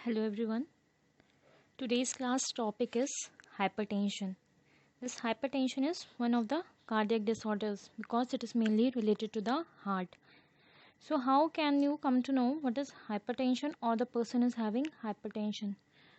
Hello everyone. Today's class topic is hypertension. This hypertension is one of the cardiac disorders because it is mainly related to the heart. So how can you come to know what is hypertension or the person is having hypertension?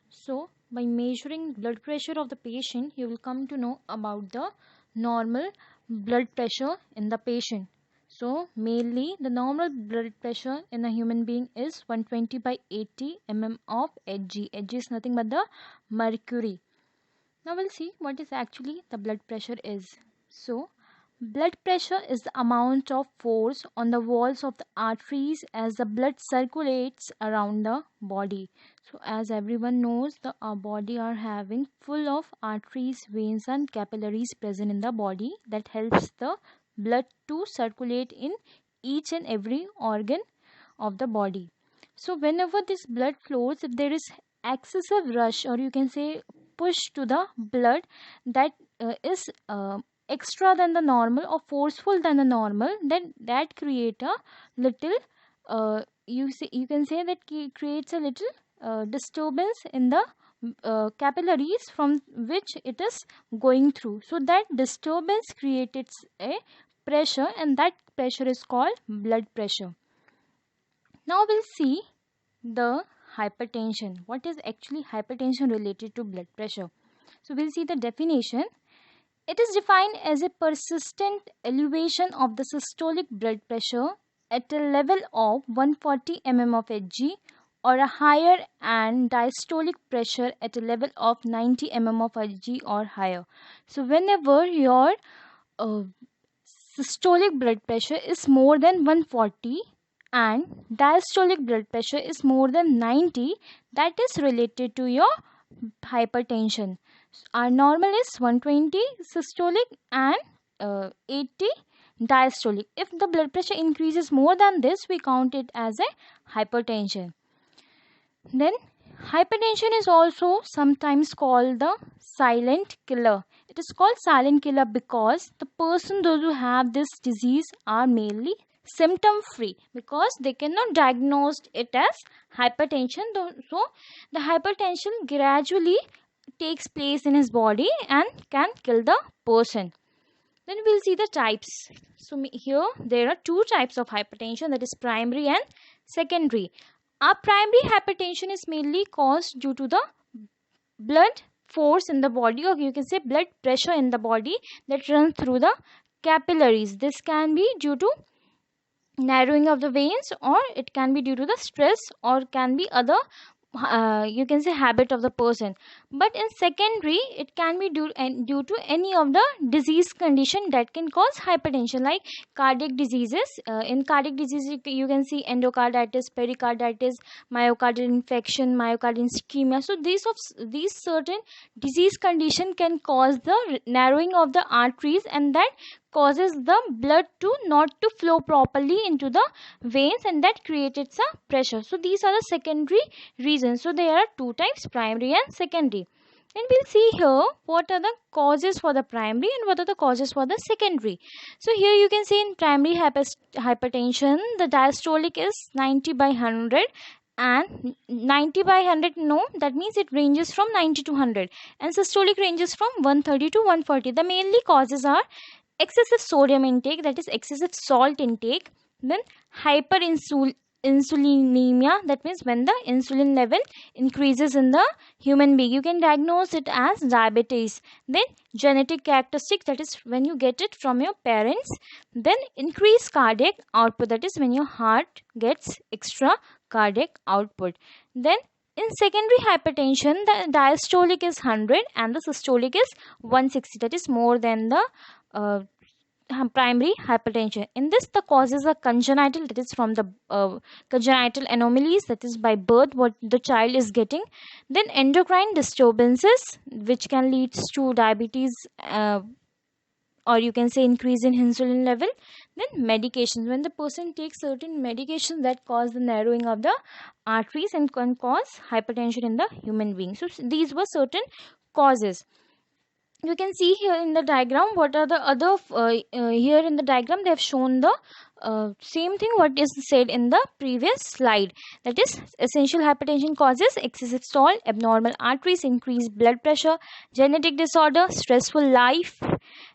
So by measuring blood pressure of the patient, you will come to know about the normal blood pressure in the patient. So mainly the normal blood pressure in a human being is 120 by 80 mm of Hg. Hg is nothing but the mercury. Now we'll see what is actually the blood pressure is. So blood pressure is the amount of force on the walls of the arteries as the blood circulates around the body. So as everyone knows, our body are having full of arteries, veins and capillaries present in the body that helps the blood to circulate in each and every organ of the body. So whenever this blood flows, if there is excessive rush or you can say push to the blood that is extra than the normal or forceful than the normal, then that create a little you can say that creates a little disturbance in the capillaries from which it is going through. So that disturbance creates a pressure and that pressure is called blood pressure. Now we'll see the hypertension. What is actually hypertension related to blood pressure? So we'll see the definition. It is defined as a persistent elevation of the systolic blood pressure at a level of 140 mm of Hg or a higher and diastolic pressure at a level of 90 mm of Hg or higher. So whenever your systolic blood pressure is more than 140 and diastolic blood pressure is more than 90, that is related to your hypertension. Our normal is 120 systolic and 80 diastolic. If the blood pressure increases more than this, we count it as a hypertension. Then hypertension is also sometimes called the silent killer. It is called silent killer because the person, those who have this disease, are mainly symptom free because they cannot diagnose it as hypertension. So the hypertension gradually takes place in his body and can kill the person. Then we'll see the types. So here there are two types of hypertension, that is primary and secondary. Our primary hypertension is mainly caused due to the blood force in the body, or you can say blood pressure in the body that runs through the capillaries. This can be due to narrowing of the veins, or it can be due to the stress, or can be other you can say habit of the person. But in secondary, it can be due to any of the disease condition that can cause hypertension, like cardiac diseases. In cardiac disease, you can see endocarditis, pericarditis, myocardial infection, myocardial ischemia. So these certain disease condition can cause the narrowing of the arteries, and that causes the blood to not to flow properly into the veins, and that creates a pressure. So these are the secondary reasons. So there are two types, primary and secondary. Then we'll see here what are the causes for the primary and what are the causes for the secondary. So here you can see in primary hypertension, the diastolic is 90 by 100 and 90 by 100, no, that means it ranges from 90 to 100, and systolic ranges from 130 to 140. The mainly causes are excessive sodium intake, that is excessive salt intake. Then hyperinsulinemia, that means when the insulin level increases in the human being, you can diagnose it as diabetes. Then genetic characteristic, that is when you get it from your parents. Then increased cardiac output, that is when your heart gets extra cardiac output. Then in secondary hypertension, the diastolic is 100 and the systolic is 160, that is more than the primary hypertension. In this, the causes are congenital, that is from the congenital anomalies, that is by birth what the child is getting. Then endocrine disturbances, which can lead to diabetes, or you can say increase in insulin level. Then medications, when the person takes certain medications that cause the narrowing of the arteries and can cause hypertension in the human being. So these were certain causes. you can see here in the diagram what are the other here in the diagram they have shown the same thing what is said in the previous slide, that is essential hypertension causes excessive salt, abnormal arteries, increased blood pressure, genetic disorder, stressful life,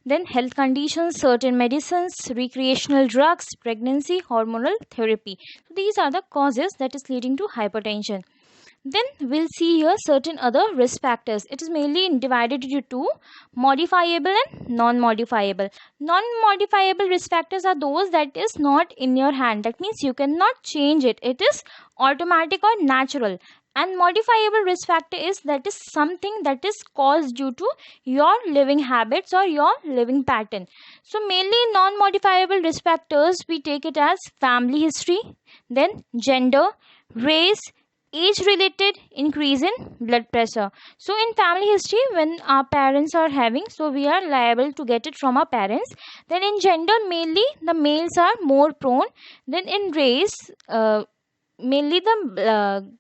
then health conditions, certain medicines, recreational drugs, pregnancy, hormonal therapy. So these are the causes that is leading to hypertension. Then we'll see here certain other risk factors. It is mainly divided into two: modifiable and non-modifiable. Non-modifiable risk factors are those that is not in your hand. That means you cannot change it. It is automatic or natural. And modifiable risk factor is that is something that is caused due to your living habits or your living pattern. So mainly non-modifiable risk factors we take it as family history, then gender, race, age related increase in blood pressure. So in family history, when our parents are having, so we are liable to get it from our parents. Then in gender, mainly the males are more prone. Then in race, mainly the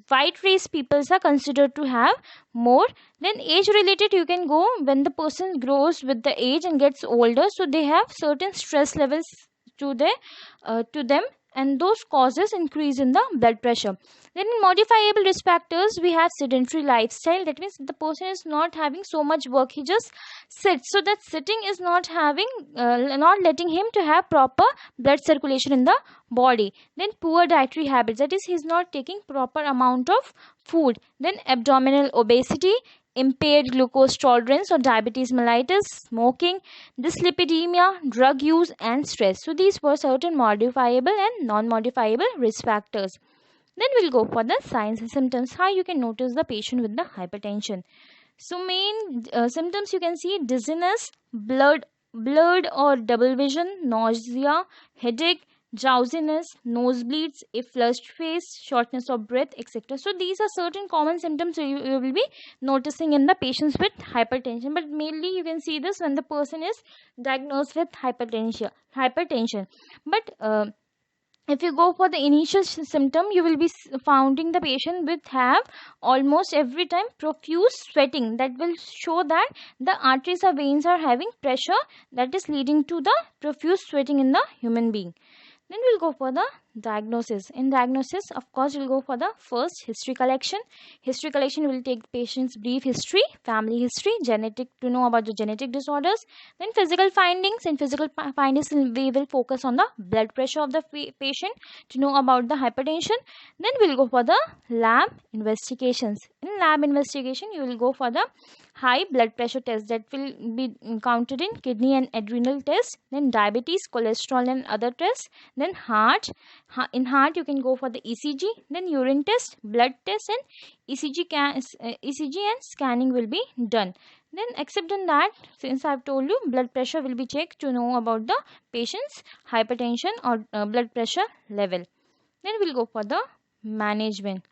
white race peoples are considered to have more. Then age related, you can go when the person grows with the age and gets older, so they have certain stress levels to their to them, and those causes increase in the blood pressure. Then in modifiable risk factors we have sedentary lifestyle. That means the person is not having so much work, he just sits, so that sitting is not having not letting him to have proper blood circulation in the body. Then poor dietary habits, that is he is not taking proper amount of food. Then abdominal obesity, impaired glucose tolerance or diabetes mellitus, smoking, dyslipidemia, drug use, and stress. So these were certain modifiable and non-modifiable risk factors. Then we'll go for the signs and symptoms, how you can notice the patient with the hypertension. So main symptoms you can see: dizziness, blurred or double vision, nausea, headache, drowsiness, nosebleeds, a flushed face, shortness of breath, etc. So these are certain common symptoms you will be noticing in the patients with hypertension. But mainly you can see this when the person is diagnosed with hypertension. But if you go for the initial symptom, you will be finding the patient with have almost every time profuse sweating. That will show that the arteries or veins are having pressure, that is leading to the profuse sweating in the human being. Then we'll go for the diagnosis. In diagnosis, of course, we'll go for the first history collection. History collection will take patient's brief history, family history, genetic, to know about the genetic disorders. Then physical findings. In physical findings, we will focus on the blood pressure of the patient to know about the hypertension. Then we'll go for the lab investigations. In lab investigation, you will go for the high blood pressure test, that will be counted in kidney and adrenal test. Then diabetes, cholesterol, and other tests. Then heart. In heart you can go for the ECG. Then urine test, blood test, and ECG and scanning will be done. Then except in that, since I've told you, blood pressure will be checked to know about the patient's hypertension or blood pressure level. Then we'll go for the management.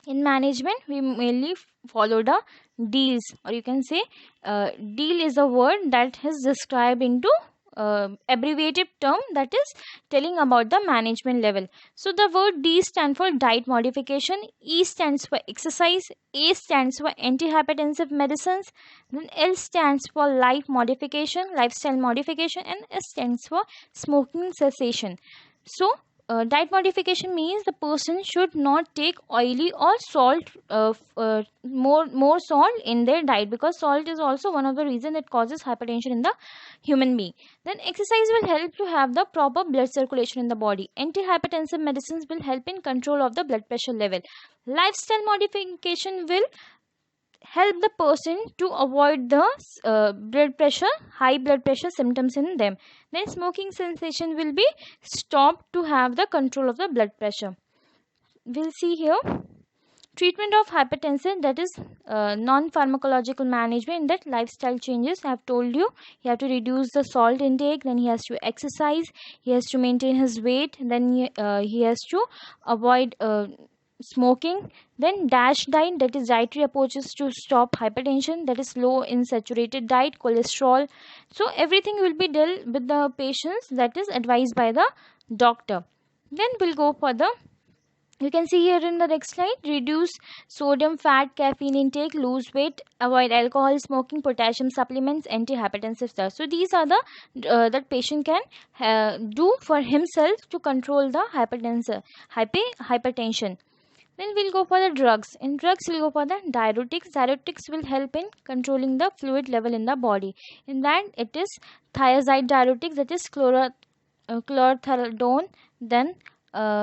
In management, we mainly follow the deals, or you can say deal is a word that is described into abbreviated term, that is telling about the management level. So the word D stands for diet modification, E stands for exercise, A stands for antihypertensive medicines, then L stands for lifestyle modification, and S stands for smoking cessation. So diet modification means the person should not take oily or salt, more salt in their diet, because salt is also one of the reasons that causes hypertension in the human being. Then exercise will help to have the proper blood circulation in the body. Antihypertensive medicines will help in control of the blood pressure level. Lifestyle modification will help the person to avoid the high blood pressure symptoms in them. Then smoking cessation will be stopped to have the control of the blood pressure. We'll see here treatment of hypertension, that is non-pharmacological management. That lifestyle changes, I have told you, he have to reduce the salt intake, then he has to exercise, he has to maintain his weight, then he has to avoid smoking. Then DASH diet, that is dietary approaches to stop hypertension, that is low in saturated diet, cholesterol. So everything will be dealt with the patients, that is advised by the doctor. Then we'll go for the You can see here in the next slide: reduce sodium, fat, caffeine intake, lose weight, avoid alcohol, smoking, potassium supplements, antihypertensive stuff. So these are the that patient can do for himself to control the hypertension. Then we'll go for the drugs. In drugs, we'll go for the diuretics. Diuretics will help in controlling the fluid level in the body. In that, it is thiazide diuretics, that is chlorthalidone. Then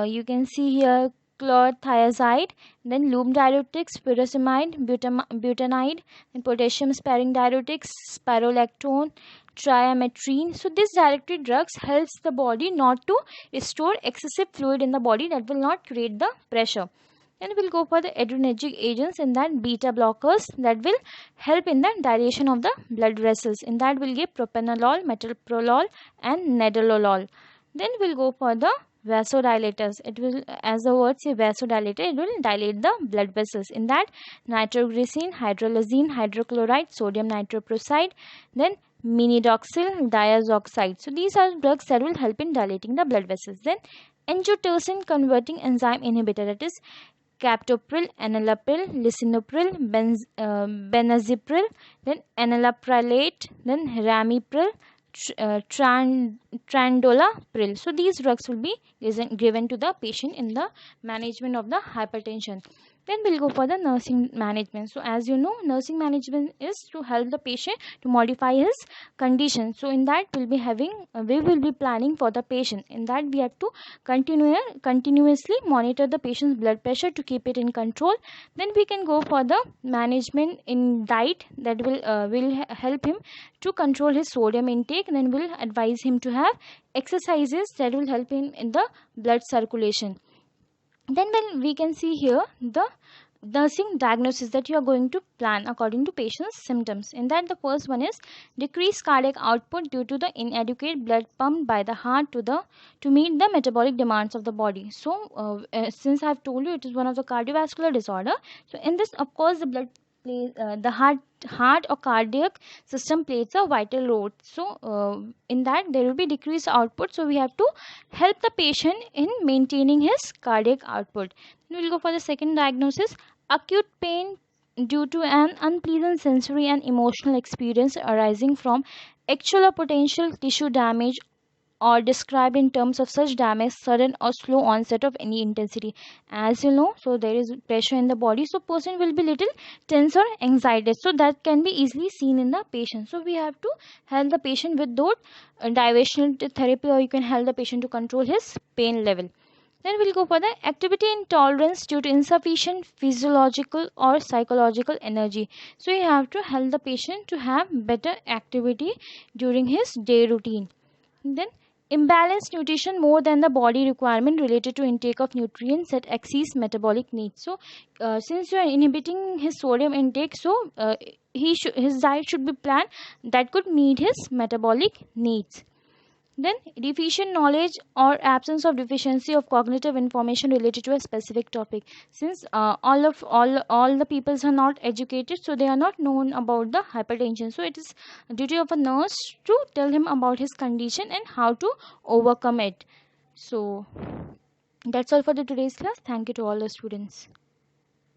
you can see here chlorothiazide. Then loop diuretics, furosemide, butanide, and potassium sparing diuretics, spirolactone, triametrine. So these diuretic drugs helps the body not to store excessive fluid in the body, that will not create the pressure. Then we'll go for the adrenergic agents, in that beta blockers, that will help in the dilation of the blood vessels. In that we'll give propranolol, metoprolol, and nedolol. Then we'll go for the vasodilators. It will, as the word say vasodilator, it will dilate the blood vessels. In that nitroglycerin, hydralazine, hydrochloride, sodium nitroprusside, then minidoxil, diazoxide. So these are drugs that will help in dilating the blood vessels. Then angiotensin converting enzyme inhibitor, that is captopril, enalapril, lisinopril, benazepril, then enalaprilate, then ramipril, trandolapril. So these drugs will be given to the patient in the management of the hypertension. Then we'll go for the nursing management. So as you know, nursing management is to help the patient to modify his condition. So in that we'll be having, we will be planning for the patient. In that we have to continuously monitor the patient's blood pressure to keep it in control. Then we can go for the management in diet, that will help him to control his sodium intake. Then we'll advise him to have exercises that will help him in the blood circulation. Then when we can see here the nursing diagnosis that you are going to plan according to patient's symptoms. In that the first one is decreased cardiac output due to the inadequate blood pumped by the heart to meet the metabolic demands of the body. So since I have told you it is one of the cardiovascular disorder, so in this of course the blood plays the heart or cardiac system plays a vital role. So in that there will be decreased output, so we have to help the patient in maintaining his cardiac output. Then we'll go for the second diagnosis: acute pain due to an unpleasant sensory and emotional experience arising from actual or potential tissue damage, or described in terms of such damage sudden or slow onset of any intensity. As you know, so there is pressure in the body, so person will be little tense or anxiety, so that can be easily seen in the patient. So we have to help the patient with those diversional therapy, or you can help the patient to control his pain level. Then we'll go for the activity intolerance due to insufficient physiological or psychological energy. So you have to help the patient to have better activity during his day routine. Then imbalanced nutrition more than the body requirement related to intake of nutrients that exceeds metabolic needs. So since you are inhibiting his sodium intake, so his diet should be planned that could meet his metabolic needs. Then deficient knowledge or absence of deficiency of cognitive information related to a specific topic. Since all the peoples are not educated, so they are not known about the hypertension. So it is a duty of a nurse to tell him about his condition and how to overcome it. So that's all for the today's class. Thank you to all the students.